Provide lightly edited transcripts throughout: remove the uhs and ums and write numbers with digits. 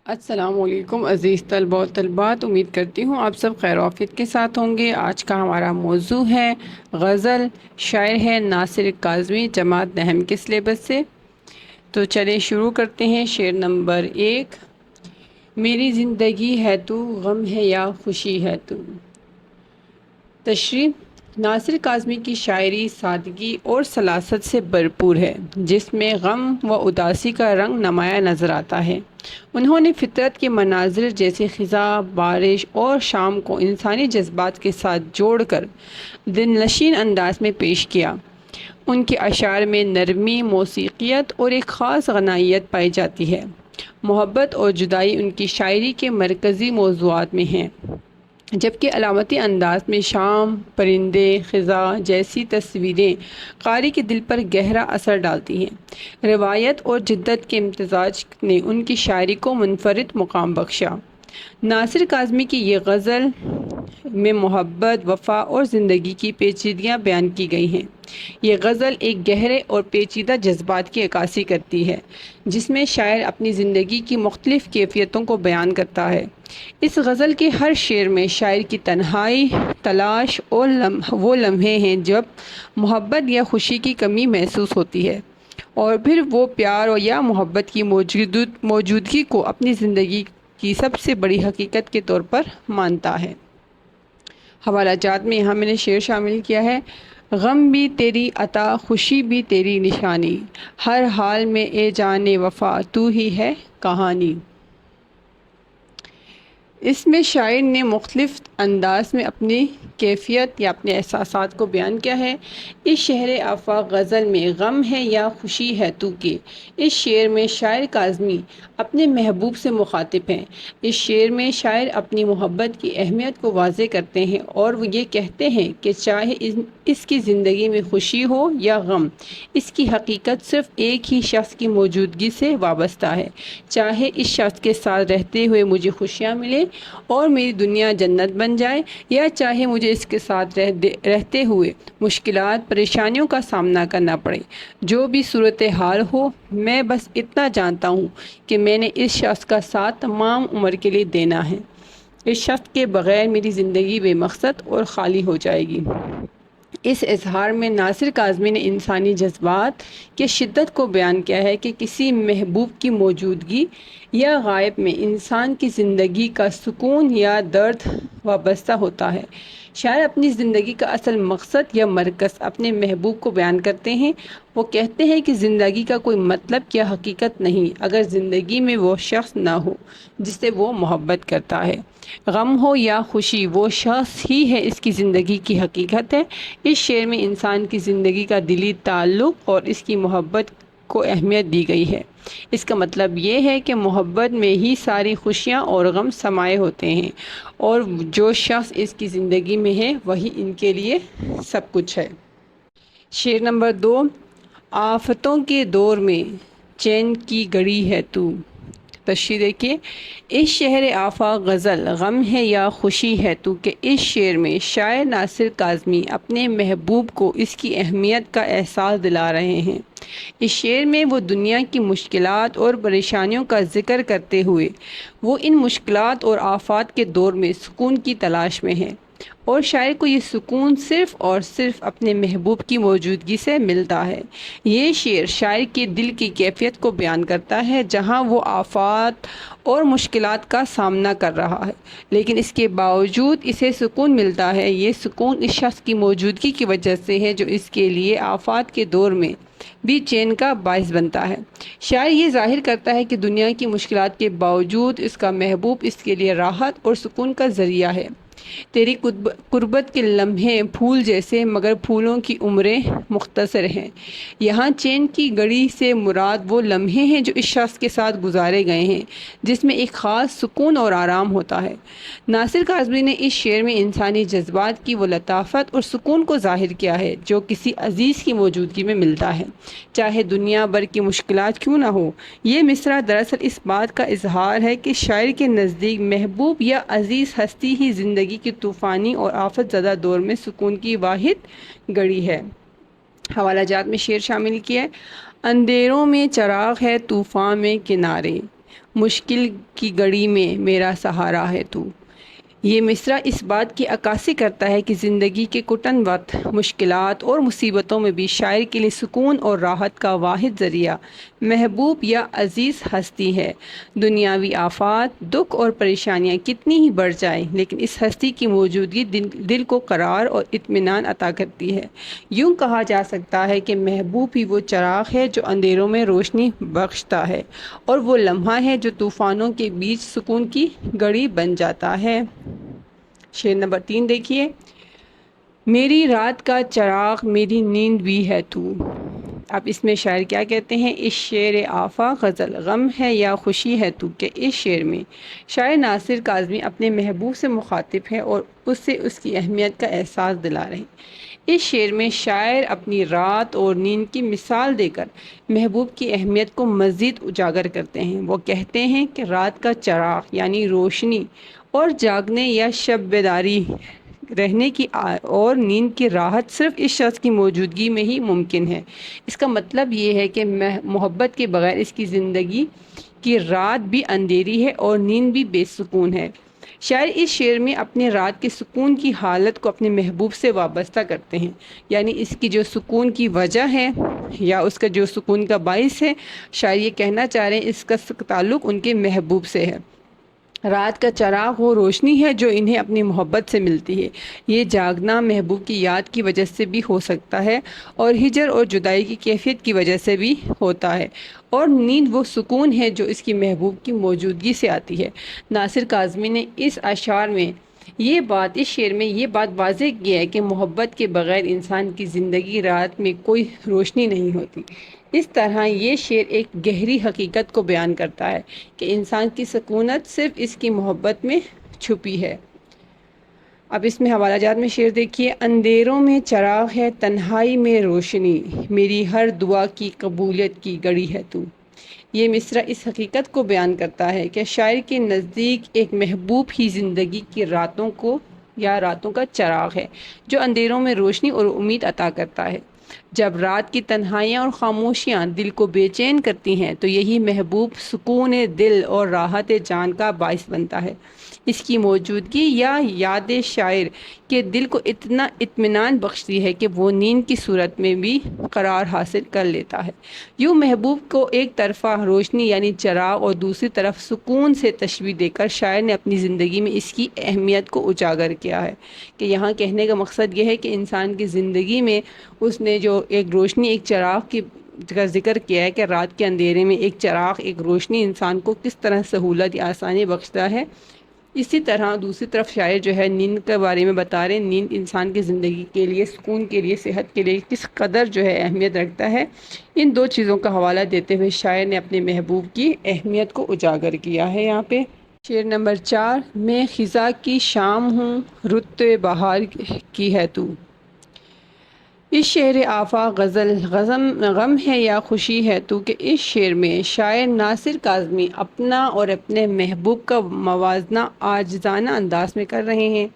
السلام علیکم عزیز طلباء و طلبات، امید کرتی ہوں آپ سب خیر و عافیت کے ساتھ ہوں گے۔ آج کا ہمارا موضوع ہے غزل، شاعر ہے ناصر کاظمی، جماعت نحم کے سلیبس سے۔ تو چلیں شروع کرتے ہیں۔ شعر نمبر 1۔ میری زندگی ہے تو، غم ہے یا خوشی ہے تو۔ تشریح: ناصر کاظمی کی شاعری سادگی اور سلاست سے بھرپور ہے، جس میں غم و اداسی کا رنگ نمایاں نظر آتا ہے۔ انہوں نے فطرت کے مناظر جیسے خزاں، بارش اور شام کو انسانی جذبات کے ساتھ جوڑ کر دلنشین انداز میں پیش کیا۔ ان کے اشعار میں نرمی، موسیقیت اور ایک خاص غنائیت پائی جاتی ہے۔ محبت اور جدائی ان کی شاعری کے مرکزی موضوعات میں ہیں، جبکہ علامتی انداز میں شام، پرندے، خزاں جیسی تصویریں قاری کے دل پر گہرا اثر ڈالتی ہیں۔ روایت اور جدت کے امتزاج نے ان کی شاعری کو منفرد مقام بخشا۔ ناصر کاظمی کی یہ غزل میں محبت، وفا اور زندگی کی پیچیدگیاں بیان کی گئی ہیں۔ یہ غزل ایک گہرے اور پیچیدہ جذبات کی عکاسی کرتی ہے، جس میں شاعر اپنی زندگی کی مختلف کیفیتوں کو بیان کرتا ہے۔ اس غزل کے ہر شعر میں شاعر کی تنہائی، تلاش اور وہ لمحے ہیں جب محبت یا خوشی کی کمی محسوس ہوتی ہے، اور پھر وہ پیار یا محبت کی موجودگی کو اپنی زندگی کی سب سے بڑی حقیقت کے طور پر مانتا ہے۔ حوالہ جات میں یہاں میں نے شعر شامل کیا ہے: غم بھی تیری عطا، خوشی بھی تیری نشانی، ہر حال میں اے جان وفا تو ہی ہے کہانی۔ اس میں شاعر نے مختلف انداز میں اپنی کیفیت یا اپنے احساسات کو بیان کیا ہے۔ اس شہر آفاق غزل میں غم ہے یا خوشی ہے تو کے اس شعر میں شاعر کاظمی اپنے محبوب سے مخاطب ہیں۔ اس شعر میں شاعر اپنی محبت کی اہمیت کو واضح کرتے ہیں اور وہ یہ کہتے ہیں کہ چاہے اس کی زندگی میں خوشی ہو یا غم، اس کی حقیقت صرف ایک ہی شخص کی موجودگی سے وابستہ ہے۔ چاہے اس شخص کے ساتھ رہتے ہوئے مجھے خوشیاں ملیں اور میری دنیا جنت بن جائے، یا چاہے مجھے اس کے ساتھ رہتے ہوئے مشکلات، پریشانیوں کا سامنا کرنا پڑے، جو بھی صورتحال ہو، میں بس اتنا جانتا ہوں کہ میں نے اس شخص کا ساتھ تمام عمر کے لیے دینا ہے۔ اس شخص کے بغیر میری زندگی بے مقصد اور خالی ہو جائے گی۔ اس اظہار میں ناصر کاظمی نے انسانی جذبات کی شدت کو بیان کیا ہے کہ کسی محبوب کی موجودگی یا غائب میں انسان کی زندگی کا سکون یا درد وابستہ ہوتا ہے۔ شاعر اپنی زندگی کا اصل مقصد یا مرکز اپنے محبوب کو بیان کرتے ہیں۔ وہ کہتے ہیں کہ زندگی کا کوئی مطلب یا حقیقت نہیں اگر زندگی میں وہ شخص نہ ہو جس سے وہ محبت کرتا ہے۔ غم ہو یا خوشی، وہ شخص ہی ہے اس کی زندگی کی حقیقت ہے۔ اس شعر میں انسان کی زندگی کا دلی تعلق اور اس کی محبت کو اہمیت دی گئی ہے۔ اس کا مطلب یہ ہے کہ محبت میں ہی ساری خوشیاں اور غم سمائے ہوتے ہیں، اور جو شخص اس کی زندگی میں ہے وہی ان کے لیے سب کچھ ہے۔ شعر نمبر 2۔ آفتوں کے دور میں چین کی گڑی ہے تو۔ تشریح دیکھیے: اس شہر آفاق غزل غم ہے یا خوشی ہے تو کہ اس شعر میں شاعر ناصر کاظمی اپنے محبوب کو اس کی اہمیت کا احساس دلا رہے ہیں۔ اس شعر میں وہ دنیا کی مشکلات اور پریشانیوں کا ذکر کرتے ہوئے وہ ان مشکلات اور آفات کے دور میں سکون کی تلاش میں ہیں، اور شاعر کو یہ سکون صرف اور صرف اپنے محبوب کی موجودگی سے ملتا ہے۔ یہ شعر شاعر کے دل کی کیفیت کو بیان کرتا ہے، جہاں وہ آفات اور مشکلات کا سامنا کر رہا ہے، لیکن اس کے باوجود اسے سکون ملتا ہے۔ یہ سکون اس شخص کی موجودگی کی وجہ سے ہے جو اس کے لیے آفات کے دور میں بھی چین کا باعث بنتا ہے۔ شاعر یہ ظاہر کرتا ہے کہ دنیا کی مشکلات کے باوجود اس کا محبوب اس کے لیے راحت اور سکون کا ذریعہ ہے۔ تیری قربت کے لمحے پھول جیسے، مگر پھولوں کی عمریں مختصر ہیں۔ یہاں چین کی گڑی سے مراد وہ لمحے ہیں جو اس شخص کے ساتھ گزارے گئے ہیں، جس میں ایک خاص سکون اور آرام ہوتا ہے۔ ناصر کاظمی نے اس شعر میں انسانی جذبات کی وہ لطافت اور سکون کو ظاہر کیا ہے جو کسی عزیز کی موجودگی میں ملتا ہے، چاہے دنیا بھر کی مشکلات کیوں نہ ہو۔ یہ مصرع دراصل اس بات کا اظہار ہے کہ شاعر کے نزدیک محبوب یا عزیز ہستی ہی زندگی کی طوفانی اور آفت زدہ دور میں سکون کی واحد گڑی ہے۔ حوالہ جات میں شعر شامل کیا ہے: اندھیروں میں چراغ ہے، طوفان میں کنارے، مشکل کی گھڑی میں میرا سہارا ہے تو۔ یہ مصرع اس بات کی عکاسی کرتا ہے کہ زندگی کے کٹن وقت، مشکلات اور مصیبتوں میں بھی شاعر کے لیے سکون اور راحت کا واحد ذریعہ محبوب یا عزیز ہستی ہے۔ دنیاوی آفات، دکھ اور پریشانیاں کتنی ہی بڑھ جائیں، لیکن اس ہستی کی موجودگی دل کو قرار اور اطمینان عطا کرتی ہے۔ یوں کہا جا سکتا ہے کہ محبوب ہی وہ چراغ ہے جو اندھیروں میں روشنی بخشتا ہے، اور وہ لمحہ ہے جو طوفانوں کے بیچ سکون کی گھڑی بن جاتا ہے۔ شعر نمبر 3 دیکھیے۔ میری رات کا چراغ، میری نیند بھی ہے تو۔ اب اس میں شاعر کیا کہتے ہیں؟ اس شعر آفا غزل غم ہے یا خوشی ہے تو کہ اس شعر میں شاعر ناصر کاظمی اپنے محبوب سے مخاطب ہے اور اس سے اس کی اہمیت کا احساس دلا رہے ہیں۔ اس شعر میں شاعر اپنی رات اور نیند کی مثال دے کر محبوب کی اہمیت کو مزید اجاگر کرتے ہیں۔ وہ کہتے ہیں کہ رات کا چراغ یعنی روشنی اور جاگنے یا شب بیداری رہنے کی اور نیند کی راحت صرف اس شخص کی موجودگی میں ہی ممکن ہے۔ اس کا مطلب یہ ہے کہ محبت کے بغیر اس کی زندگی کی رات بھی اندھیری ہے اور نیند بھی بے سکون ہے۔ شاعر اس شعر میں اپنے رات کے سکون کی حالت کو اپنے محبوب سے وابستہ کرتے ہیں، یعنی اس کی جو سکون کی وجہ ہے یا اس کا جو سکون کا باعث ہے، شاعر یہ کہنا چاہ رہے ہیں اس کا تعلق ان کے محبوب سے ہے۔ رات کا چراغ وہ روشنی ہے جو انہیں اپنی محبت سے ملتی ہے۔ یہ جاگنا محبوب کی یاد کی وجہ سے بھی ہو سکتا ہے اور ہجر اور جدائی کی کیفیت کی وجہ سے بھی ہوتا ہے، اور نیند وہ سکون ہے جو اس کی محبوب کی موجودگی سے آتی ہے۔ ناصر کاظمی نے اس شعر میں یہ بات واضح کی ہے کہ محبت کے بغیر انسان کی زندگی رات میں کوئی روشنی نہیں ہوتی۔ اس طرح یہ شعر ایک گہری حقیقت کو بیان کرتا ہے کہ انسان کی سکونت صرف اس کی محبت میں چھپی ہے۔ اب اس میں حوالہ جات میں شعر دیکھیے۔ اندھیروں میں چراغ ہے، تنہائی میں روشنی، میری ہر دعا کی قبولیت کی گھڑی ہے تو۔ یہ مصرع اس حقیقت کو بیان کرتا ہے کہ شاعر کے نزدیک ایک محبوب ہی زندگی کی راتوں کا چراغ ہے جو اندھیروں میں روشنی اور امید عطا کرتا ہے۔ جب رات کی تنہائیاں اور خاموشیاں دل کو بے چین کرتی ہیں تو یہی محبوب سکون دل اور راحت جان کا باعث بنتا ہے۔ اس کی موجودگی یا یاد شاعر کے دل کو اتنا اطمینان بخشتی ہے کہ وہ نیند کی صورت میں بھی قرار حاصل کر لیتا ہے۔ یوں محبوب کو ایک طرفہ روشنی یعنی چراغ اور دوسری طرف سکون سے تشبیہ دے کر شاعر نے اپنی زندگی میں اس کی اہمیت کو اجاگر کیا ہے۔ کہ یہاں کہنے کا مقصد یہ ہے کہ انسان کی زندگی میں اس نے جو ایک روشنی، ایک چراغ کا ذکر کیا ہے کہ رات کے اندھیرے میں ایک چراغ، ایک روشنی انسان کو کس طرح سہولت یا آسانی بخشتا ہے، اسی طرح دوسری طرف شاعر جو ہے نیند کے بارے میں بتا رہے ہیں۔ نیند انسان کی زندگی کے لیے، سکون کے لیے، صحت کے لیے کس قدر جو ہے اہمیت رکھتا ہے۔ ان دو چیزوں کا حوالہ دیتے ہوئے شاعر نے اپنے محبوب کی اہمیت کو اجاگر کیا ہے یہاں پہ۔ شعر نمبر 4۔ میں خزاں کی شام ہوں، رت بہار کی ہے تو۔ اس شعر آفا غزل غم ہے یا خوشی ہے تو کہ اس شعر میں شاعر ناصر کاظمی اپنا اور اپنے محبوب کا موازنہ عاجزانہ انداز میں کر رہے ہیں۔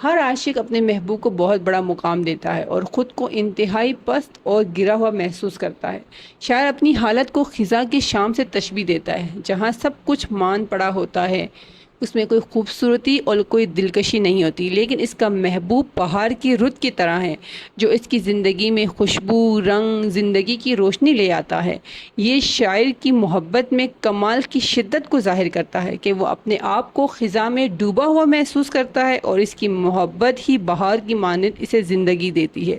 ہر عاشق اپنے محبوب کو بہت بڑا مقام دیتا ہے اور خود کو انتہائی پست اور گرا ہوا محسوس کرتا ہے۔ شاعر اپنی حالت کو خزاں کی شام سے تشبیہ دیتا ہے جہاں سب کچھ مان پڑا ہوتا ہے، اس میں کوئی خوبصورتی اور کوئی دلکشی نہیں ہوتی، لیکن اس کا محبوب بہار کی رت کی طرح ہے جو اس کی زندگی میں خوشبو، رنگ، زندگی کی روشنی لے آتا ہے۔ یہ شاعر کی محبت میں کمال کی شدت کو ظاہر کرتا ہے کہ وہ اپنے آپ کو خزاں میں ڈوبا ہوا محسوس کرتا ہے اور اس کی محبت ہی بہار کی مانند اسے زندگی دیتی ہے۔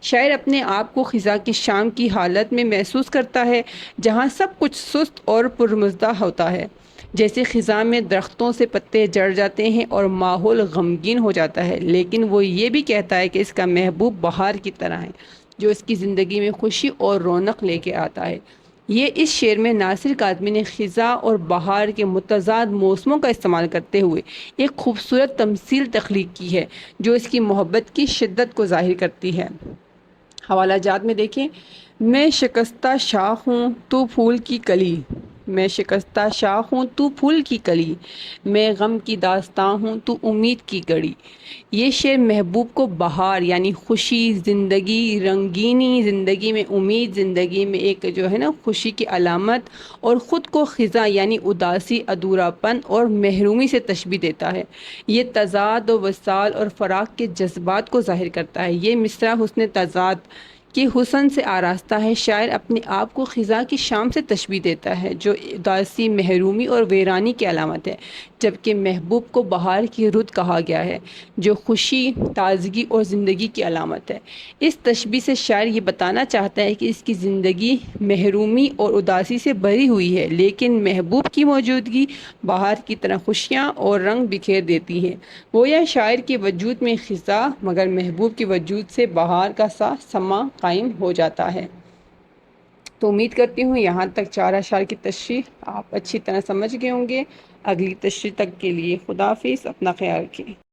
شاعر اپنے آپ کو خزاں کی شام کی حالت میں محسوس کرتا ہے جہاں سب کچھ سست اور پرمزدہ ہوتا ہے، جیسے خزاں میں درختوں سے پتے جھڑ جاتے ہیں اور ماحول غمگین ہو جاتا ہے، لیکن وہ یہ بھی کہتا ہے کہ اس کا محبوب بہار کی طرح ہے جو اس کی زندگی میں خوشی اور رونق لے کے آتا ہے۔ یہ اس شعر میں ناصر کاظمی نے خزاں اور بہار کے متضاد موسموں کا استعمال کرتے ہوئے ایک خوبصورت تمثیل تخلیق کی ہے جو اس کی محبت کی شدت کو ظاہر کرتی ہے۔ حوالہ جات میں دیکھیں۔ میں شکستہ شاخ ہوں، تو پھول کی کلی، میں شکستہ شاخ ہوں تو پھول کی کلی، میں غم کی داستاں ہوں تو امید کی گڑی۔ یہ شعر محبوب کو بہار یعنی خوشی، زندگی، رنگینی، زندگی میں امید، زندگی میں ایک جو ہے نا خوشی کی علامت، اور خود کو خزاں یعنی اداسی، ادھوراپن اور محرومی سے تشبیہ دیتا ہے۔ یہ تضاد و وصال اور فراق کے جذبات کو ظاہر کرتا ہے۔ یہ مصرع حسن تضاد کے حسن سے آراستہ ہے۔ شاعر اپنے آپ کو خزاں کی شام سے تشبیہ دیتا ہے جو اداسی، محرومی اور ویرانی کی علامت ہے، جبکہ محبوب کو بہار کی رت کہا گیا ہے جو خوشی، تازگی اور زندگی کی علامت ہے۔ اس تشبیہ سے شاعر یہ بتانا چاہتا ہے کہ اس کی زندگی محرومی اور اداسی سے بھری ہوئی ہے، لیکن محبوب کی موجودگی بہار کی طرح خوشیاں اور رنگ بکھیر دیتی ہے۔ گویا شاعر کے وجود میں خزاں، مگر محبوب کے وجود سے بہار کا سا سماں قائم ہو جاتا ہے۔ تو امید کرتی ہوں یہاں تک 4 اشعار کی تشریح آپ اچھی طرح سمجھ گئے ہوں گے۔ اگلی تشریح تک کے لیے خدا حافظ، اپنا خیال رکھیں۔